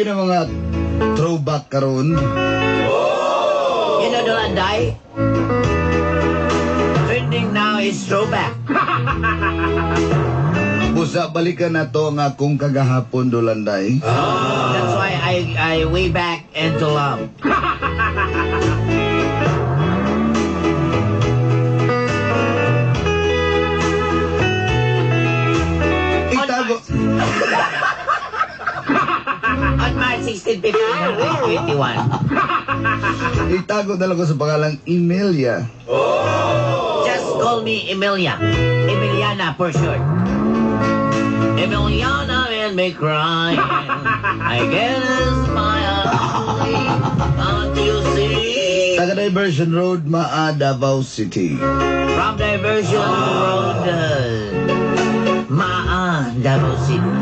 Mga throwback karon. You know, Dolanday? Trending now is throwback. Busa balikan na to nga akong kagahapon, Dolanday. That's why I way back into love. Itago. On March 16, 15, 2021. Itago na lang ko sa pangalang Emilia. Just call me Emilia. Emiliana for short. Emiliana made me cry. I get a smile. Can't you see? Taga Diversion Road, Maa, Davao City. From Diversion Road, Maa, Davao City.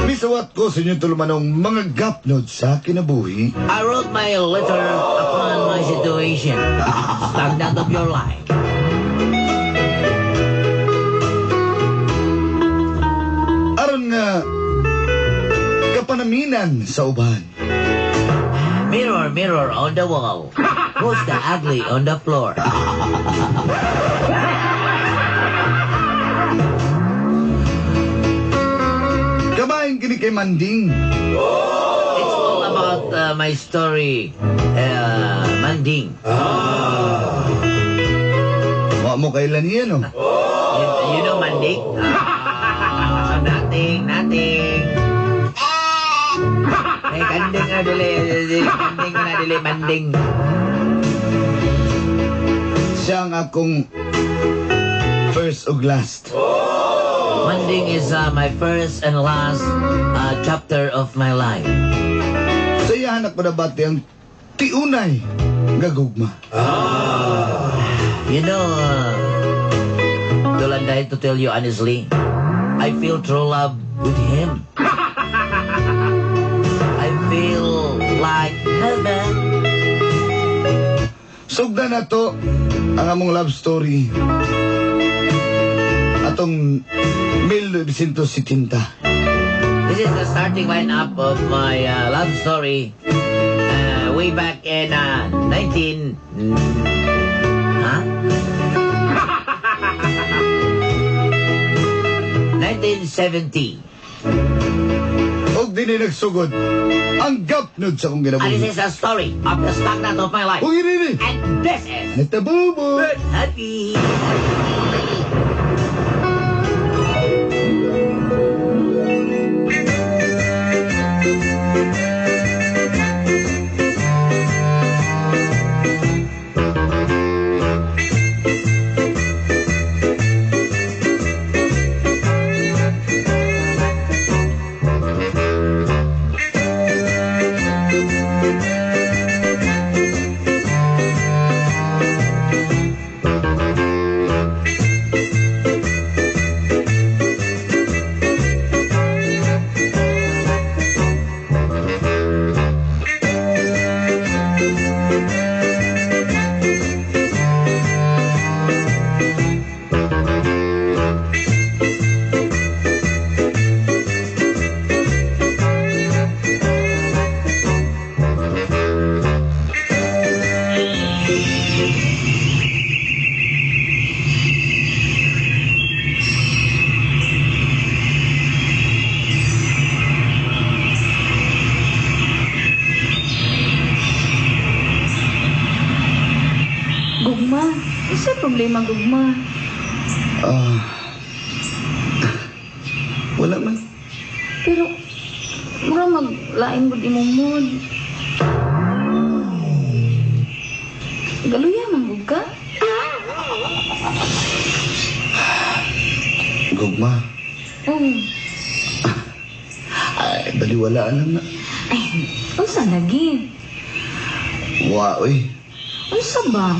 Bisawat ko sa inyo tulumanong mga gapnod sa kinabuhi. I wrote my letter upon my situation. Stagnant of your life. Aron nga kapanaminan sa uban. Mirror, mirror on the wall. Who's the ugly on the floor? Kabahin kini kay Manding. It's all about my story, Manding. Wa mo kailan yan, no? You know Manding? Nothing. Kanding nga dili. Kanding nga dili, Manding. Siya ang akong first ug last. Manding is my first and last chapter of my life. Sa iya anak padabati ang tiunay gagugma. You know, Dolanday, to tell you honestly, I feel true love with him. I feel like heaven. Sugda na to ang among love story. Atong 1970. This is the starting lineup of my love story way back in 1970. Og dini nagsugod ang gapnod sa akong And ginabuhi. this is the story of the stagnant of my life. Og ini And this is natabubo. happy. Gugma, isa problema gugma. Wala man. Pero mura maglain gud imong mood. Galuya manggug ka? Gugma. Oh. Ay, baliwala lang na. Ay, unsa lagi? Wa, oy. Unsa ba?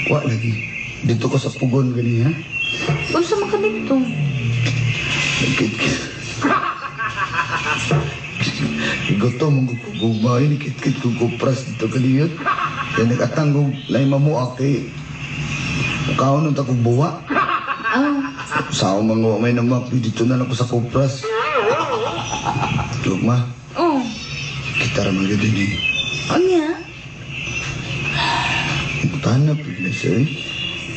Wa lagi. Dito ko sa pugon gani, ha? Unsa man ka dito? Nagkit-kit. Gutom ang gugma. Nikit-kit kong kupras dito kaniyot. Yan nagatanggong na mamuak kay kaon ng takong buwa. Oh. Sao mga may namapi dito na lang ko sa kupras. Gugma, Oh. kita ramang din eh. Unya? Butahan na pili siya eh.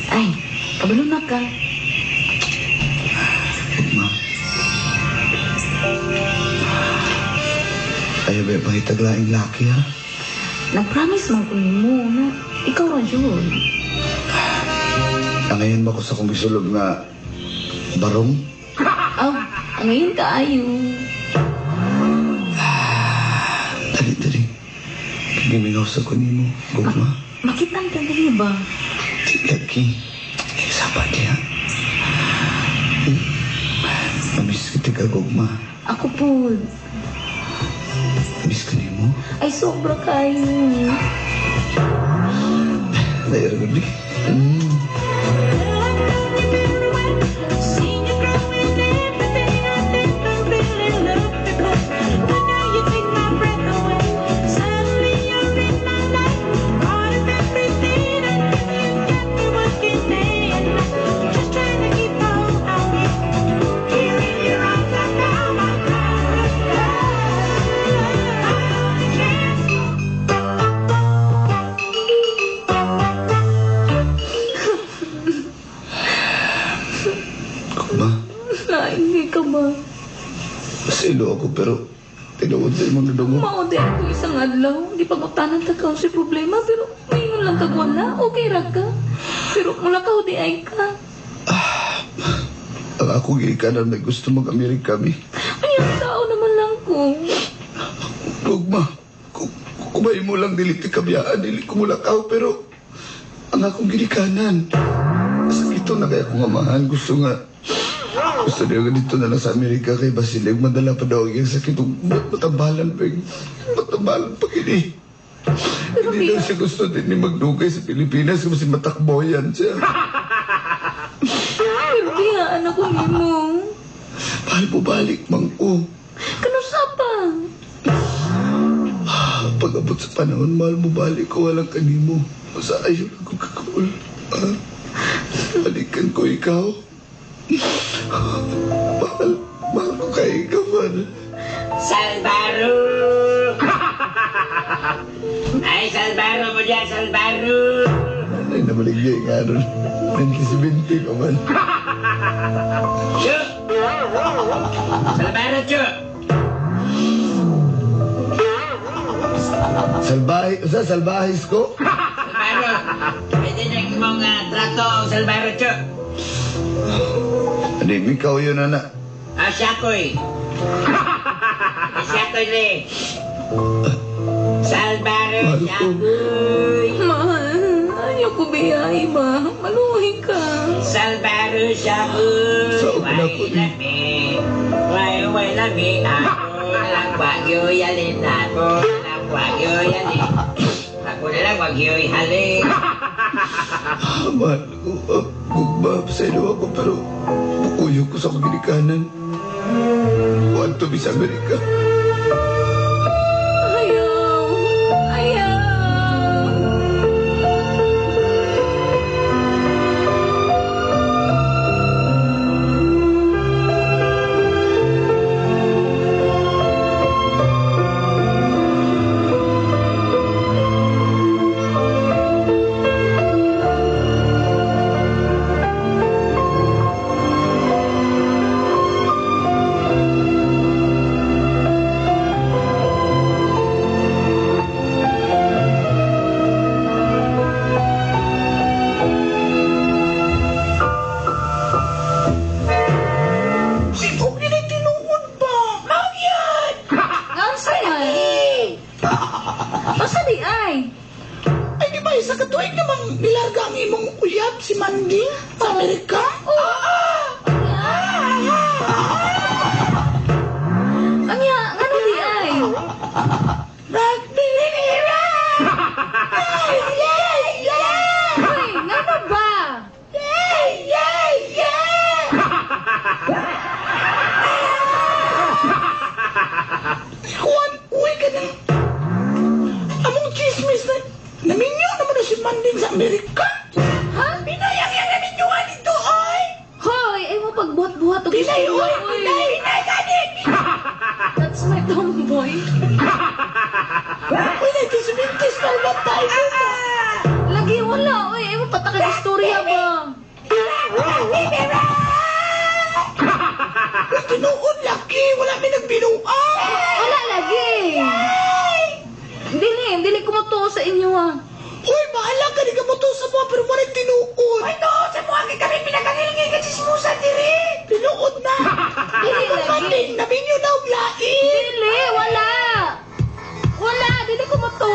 Ay, kabalo na ka. Gugma. Ayaw ba pahitaglaing laki ha? Nag-promise man ko nimo na ikaw ra jud. Angayon ba ko sa kong gisulog nga barong? Oh, ngayon kaayo. Dali. Gimingaw sa ko nimo, Gugma. Makitang ka dili ba? Di lagi. Sabat niya. Mamiss kita ka, Gugma. Ako po. Miss ka nimo. Ay, sobra kayo. Dahil gudi. Gugma, Hindi ka ba? pasilo ako pero tinuod sa imong nadungo. Maode ako isang adlaw. Di pangutanan ta ka si problema. Pero ngayon lang kag wala. Okay ra ka. Pero mula ka di ay ka. Ang ako giikanan may gusto mag-Amerika, mi. Ay, ang tao naman lang ko. Gugma, kumay mo lang dili ti kabiyaan, dili ko mulakaw, pero ang akong ginikanan. Sakito na kaya kong amahan. Gusto niya nga dito na lang sa Amerika kay Basilig. Madala pa daw yung sakit. Matabalan pa yung... Matabalan pa kini. Hindi daw siya gusto din ni magdugay sa Pilipinas kasi matakboyan siya. Pero biyaan ako nimo. Mahal mo balik, mangko. Kanusa pa? Pag-abot sa panahon, mahal mo balik ko walang kanimo. Masa ayaw na kong kakul. Balikan ko ikaw. Mahal ko kay ikaw, man. Salbaro! Ay, Salbaro mo dyan, Salbaro! Ay, namaligay nga ron. 20-20 ko man. Chu! Salbaro, Chu! Salbahis ko? Salbaro! Pwede na mong trato, Salbaro, Chu! Hindi, ikaw yun, anak. Siyakoy! Siyakoy le! Salbaro, Mahal ko. Siyakoy! Mahal, ayaw ko biyay ba? Maluhi ka. Salbaro, Siyakoy! Saan ka na po ni? Way lami, ako na lang wagyo yalin, ako na lang wagyo yalin. Ako na lang wagyo ihalin. Mahal ko. Gugma, pasaylo ako, pero bukuyo ko sa kaginikanan. Want to be sa Amerika. Ayaw. Ayaw. Uy, sa katuig namang nilarga ang imong uyab si Manding sa Amerika? Anya, ngano di ay? Rugby! Yay! Yay! Uy, ngano ba? Yay! Yay! Yay! Juan, uy ka na. Among chismis na naminyo naman na si Manding sa Amerika. Ha? Pinayang yang naminyoan dito, oy! Hoy, ay mo pagbuhat-buhat og Pinay, oy! istorya, Pinay! Pinay ganit! That's my tomboy. Uy, nagkisimintis na ulat tayo mo. Lagi wala, oy, ay mo patakag istorya ba? Uy, tinuod laki. Wala may nagbinuang. Wala lagi. Dili ko mo sa inyo ah. Uy, bahala ka. Di ka mo to sa mga pero wala tinuod. Ay, no. Sa mga kami pinakangilingay ka chismusan diri. Tinuod na. Dili lagi. Manding, naminyo na og lain. Dili, wala. Wala, dili ko mo to.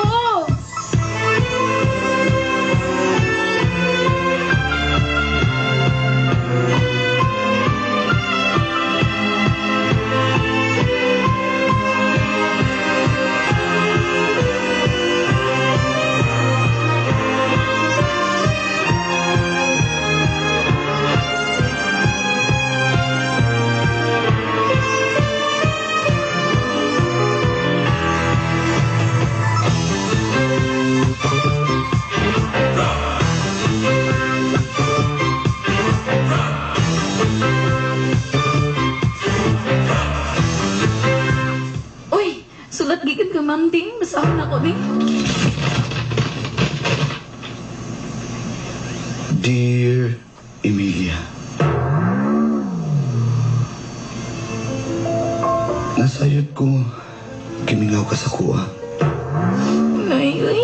Uy, sulat gigit ka Manding. Basahon ako ni. Dear Emilia, nasayod ko kimingaw ka sa kuha. Uy, uy.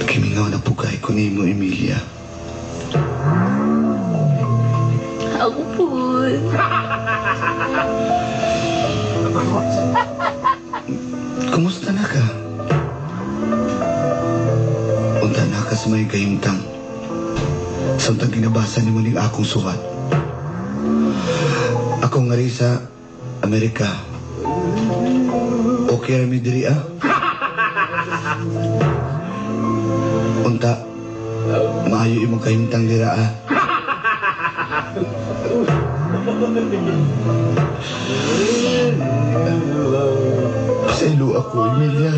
Kimingaw na pugay ko ni mo, Emilia. Ako po. Kumusta na ka? Unta na ka sa may kayimtang. Samtang ginabasa ni mo ning akong suhat. Ako nga rin sa Amerika. Okay rami diri ah? Unta, maayo imong kayimtang dira ah. Pasaylo ako, Emilia.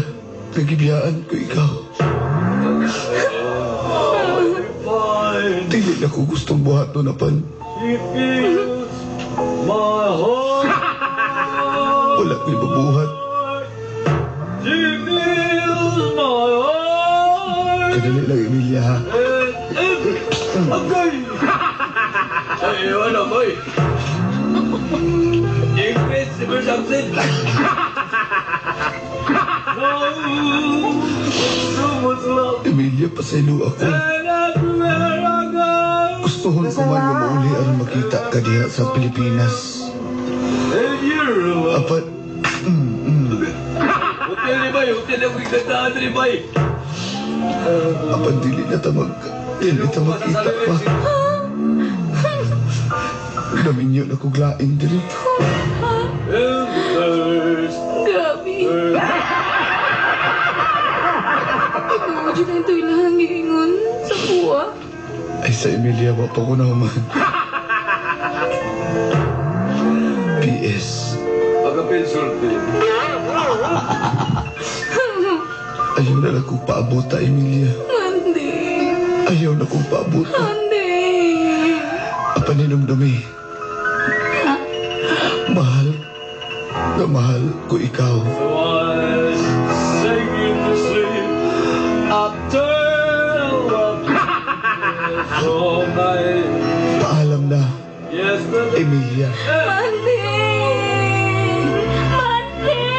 Nagibiyaan ko ikaw. Dili na ko gustong buhat na pan. Wala ko'y mabuhat. Kadali lang, Emilia, ha? Agay! Ay, ano, boy? Ingrid, si Bersamsin! Emilia, pasaylo ako. Gustuhon ko man nga mauli ang makita ka diha sa Pilipinas. Apat, Hotel ni Bay, hotel ang kagandaan ni Bay. apat dili na makita pa. Naminyo na kuglain diri. Grabe. Ano, dyan na ito ilang giingon sa kuha. Ay sa Emilia, wa pa ko na man. P.S. Pagka-pensulti. Ayaw na lang kong paabota, Emilia. Manding. Ayaw na kong paabota. Manding. Apaninumdumi. Mahal. Na mahal ko ikaw. So I sang you to sleep after all night. Paalam na, Yesterday. Emilia. Manding. Manding.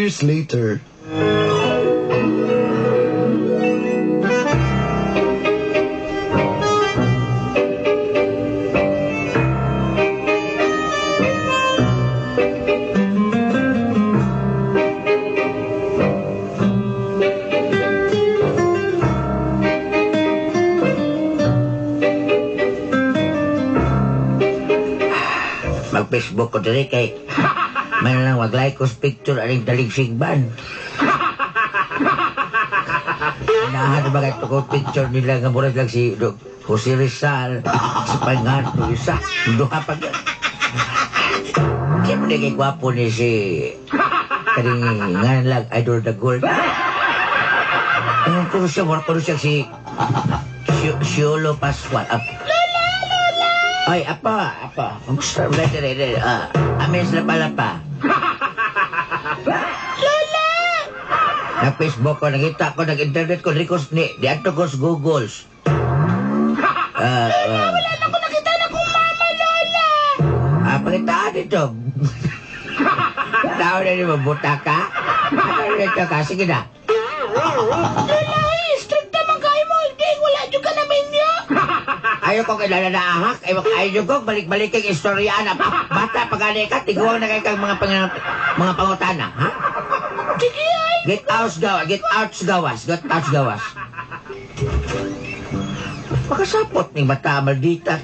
years later, Mag-Facebook ko diri kay may lang mag-like ko sa picture aning daligsigban. Nahan ba kayo ko picture nila nga murag lang si Jose Rizal, si Pangarto, isa, duha pa yun. Kaya mo naging gwapo ni si karing nga lang Idol the Gold. Ang kuno siya si Siolo Pascual. Ay, apa. Gusto mo amin sila pala pa. Lola! Nag-Facebook ko, nakita ko, nag-internet ko, di ato ko sa Googles. Wala na ko nakita na kong mama, Lola! Pakitaan dito. Tao na niyo, buta ka? Ano nito ka? Sige na. Lola, strict naman kayo mo. Hindi, wala dyan ka namin niya. Ayaw ko kilala na ahak. Ayaw ko balik-balik kang istorya na. Bata, pag-alay ka, tiguan na kayo kang mga pangutana, ha? Sige, ay. Get out gawas. Makasapot ni mata maldita.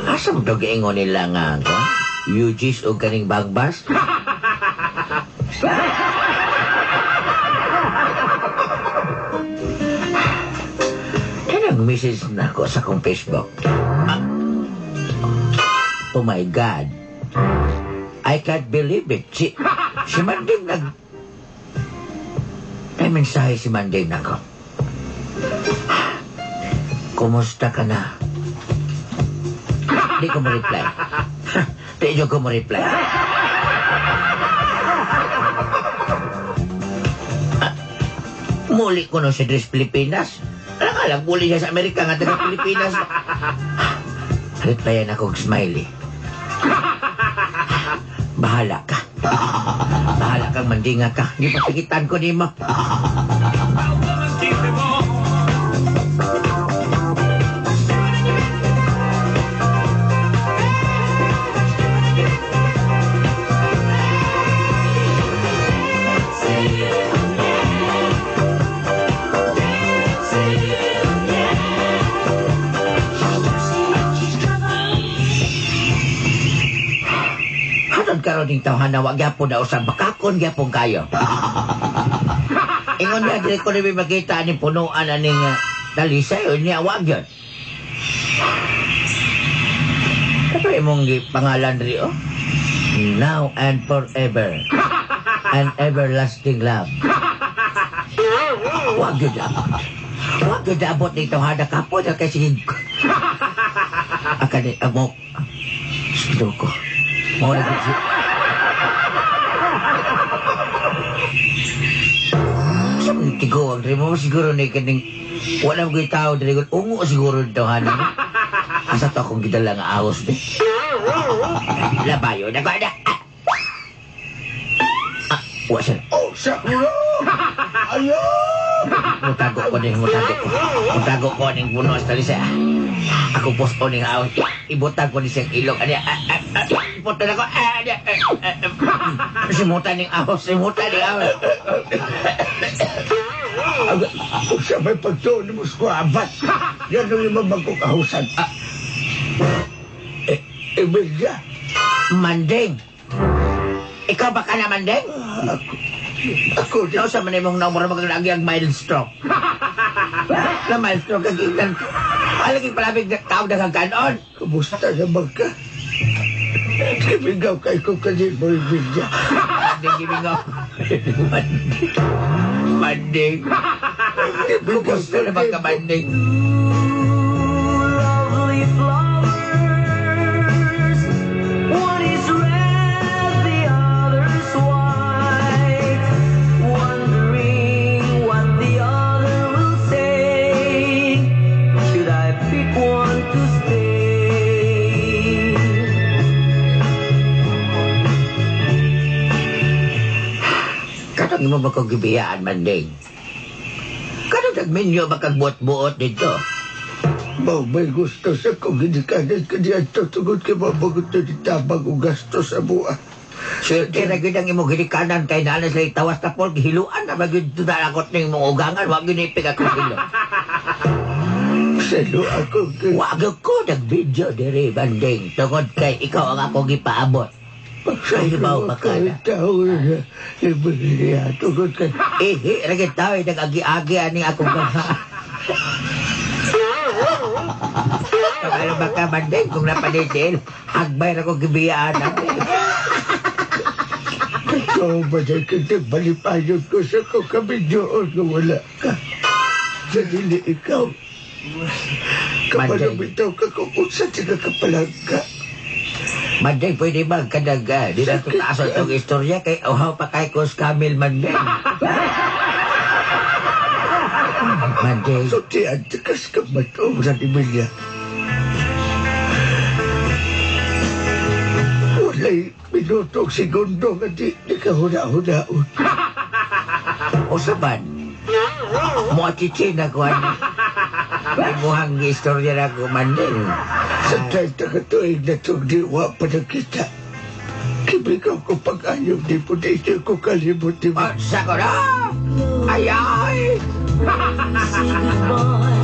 Asa mo daw gaingon nila nga ko? UGs o kaning bagbas? Nag-message na ako sa akong Facebook. Oh my God. I can't believe it. Si Manding May mensahe si Manding ako. Kumusta ka na? Di ko mo-reply. Di ko mo-reply. Muli ko no sa Dres Pilipinas. Alam, muli siya sa Amerika nga taga Pilipinas. Replyan ako smiley. Bahala ka. Bahala kang mandinga ka. Hindi pasakitan ko ni mo. Karon ding tawhan na wag gyapon na usab bakakon gyapon kayo. Ingon niya dire ko ni makita ni punuan aning dalisay o niya wag yun. Ano imong pangalan ri oh? Now and forever. An everlasting love. Wag yun abot. Wag yun abot ni tawhan na kapon kasi akan amok. Sudo ko. Mau na kasi. Sa mga tiguang, mo siguro na ikaning wala mo kayo tao dali ko. Ungo siguro ito, hanin. Asa to akong gidala nga ahos, be. Labayo, nagwada. Wasan. oh, Sakura! Ayaw! Mutago ko ning puno sa talisa. Ako posto ning ahos. Ibutang ko ni siyang ilog. Iputo na ko. Simutan ning ahos. Siya may pagtuon ni Musquabat. Yan ang limang magkukahusan. Emilia. Manding. Ikaw ba ka na, Manding? Ako din. Sa man imong number maglagi ang mild stroke. Na mild stroke kagitan. Alagi palabig na tao na kaganon. Kumusta naman ka? Kibigaw kay ko kasi mo Emilia. Manding, kibigaw. Manding. Kumusta naman ka, Manding? Lovely flowers, one is red, the other's white. Wondering what the other will say. Should I pick one to stay? mo makagibiyaan man ding. Kano nagminyo makagbuot-buot dito? Mau may gusto sa kong ginikanan ka diyan tugod kay mabagot na ditabang o gasto sa buwan. Swerte na gid ang imong ginikanan kay nanas lay tawas na pol gihiluan na magid tudalakot ning mong ugangan wa ginipig ako hilo. Salo ako kay... Wa ko nag-video diri banding tungod kay ikaw ang ako gipaabot. Sa ibaw pa ka na. Tao na ibigay tugod kay... Lagi tao nag-agi-agi aning akong gagha. Ano ba ka banding kung napanitil? Hagbay na ko gibiyaan natin. Ikaw ba na balipayon ko sa ko kami doon na wala ka. Sa dili ikaw. Kapag bitaw ka kung sa tiga kapalag ka. Mandeng, pwede ba kadaga? Di na ito taas itong istorya kay uhaw pa kay Kos Kamil Mandeng. Mandeng. So tiyan, tikas ka ba ito sa dimilya? Wala'y minutong segundo nga di ka huna-hunaon. O saban, mo chichi na ko ano. Imuhang istorya na ko Mandeng. Sa tayo katuig na itong diwa pa na kita. Kibigaw ko pag-ayaw di po na ito ko kalimut di ba? Sa ko na! Ay! Say goodbye.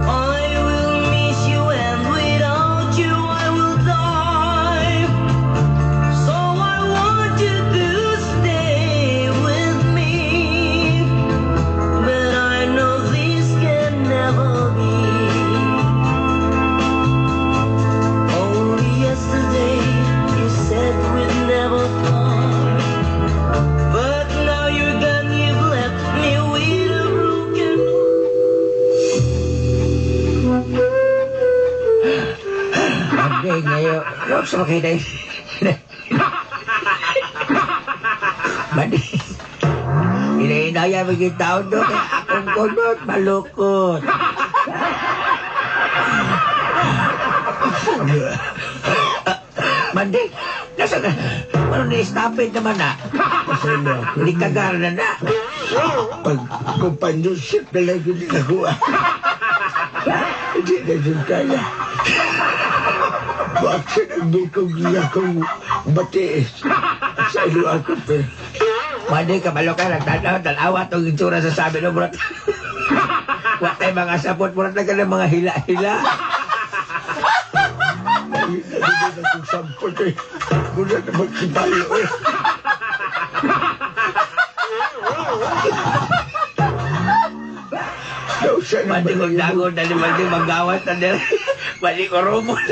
I will miss you, and without you I will die. So I want you to stay with me, but I know this can never be. Only yesterday you said we'd never part, but now you're gone, you've left me with a broken Mandeng, ngayon. Huwag sa makita Mandeng. Inainaya mo yung taon doon kaya akong kunot, malukot. Mandeng, nasa ka? Ano na-stopid naman na? Hindi kagar na na. Pag companionship na lang yung nagawa. Hindi na yung kaya. Bakit ang kong iyakong batiis sa ilo ako pero Mandeng, kabalo ka, nagtanaw, itong itsura sa sabi ng murat. Wala tayo mga sapot, murat na ka ng mga hila-hila. nagiging akong sampot eh. Muna na magsipayo eh. Daw siya na Mandeng, magdagon na ni Mandeng, magawat na nila. Mandeng, korumon.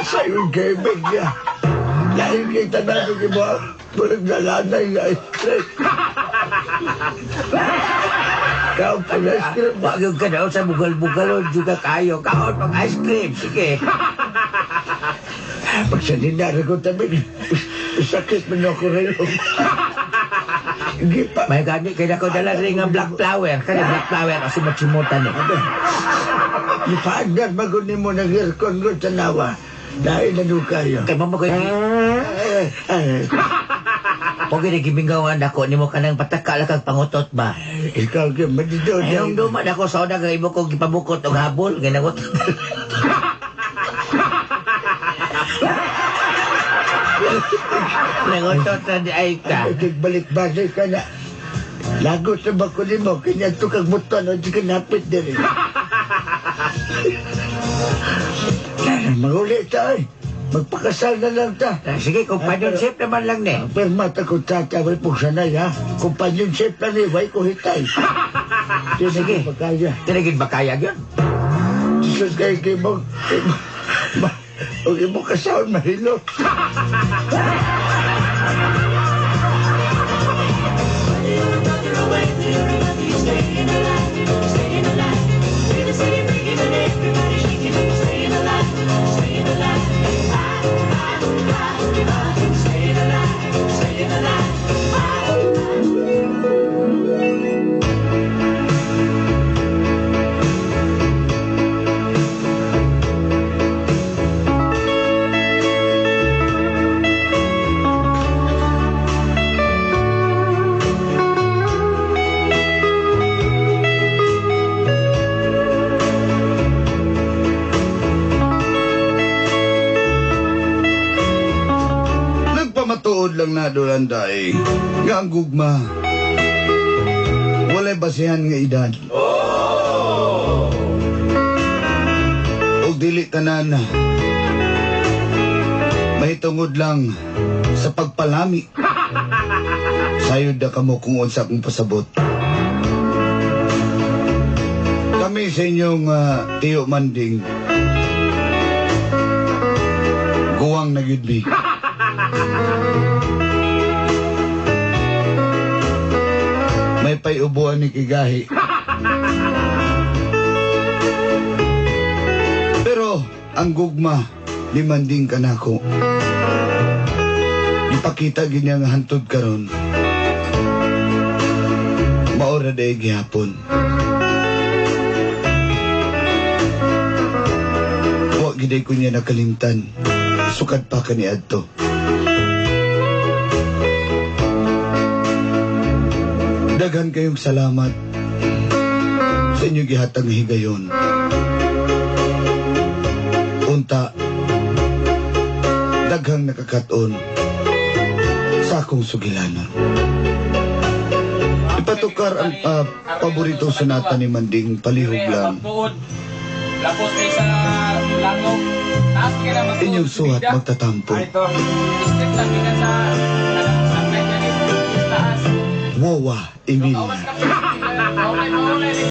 sa yung gaming niya. Dahil kita natin yung mga walang nalanay nga stress. Kaon pa na ice cream. Wag yung ka daw sa bugal-bugalon juga kayo. Kaon pang ice cream. Sige. Pag sa dinara ko tabi, sakit man ako rin. Hindi pa. May gani, kaya ko dala rin ang black flower. Kaya black flower kasi matsimutan eh. Ipaagdan bago ni mo ng aircon ko sa nawa. Dahil na doon kayo. Kaya mo ko Pag ginigibingawan ako, ni mo ka nang patakala kang pangutot ba? Ikaw ka madido. Ayong duman ako sa una kang imo kong gipabukot o habol. Ginagot. Nangutot na di ay ka. Balik-balik ka na. Lagot sa bako ni mo. Kanya ito kang buton o di ka napit din. Maguli tayo. Magpakasal na lang ta. Sige, companionship naman lang ne. Permata ko tatawal po sanay ha. Companionship na ni Way ko hitay. Sige. Pagkaya. Tinagin ba kaya yun? Jesus kay mo. Huwag mo kasawin mahilo. nga Dolanday, nga ang gugma. Walay basihan nga edad. O dili tanan. Mahitungod lang sa pagpalami. Sayod na kamo kung unsa akong pasabot. Kami sa inyong tiyo Manding. Guwang na gyud mi. May paiubuan ni Kigahi. Pero ang gugma ni Manding kanako. Ipakita gid niya nga hantod karon. Maura day gihapon. Wa gid ko niya nakalimtan. Sukad pa kaniadto. Daghan kayong salamat sa inyo gihatag nga higayon. Unta, daghang nakakaton sa akong sugilanon. Ipatukar ang paborito sonata ni Manding, palihog lang. Lapos kayo sa langok. Taas kayo na mag-uod. Inyong suhat magtatampo. Ito. Step lang din sa sunlight na rin. Taas. Wawa, Emilia. Maulay.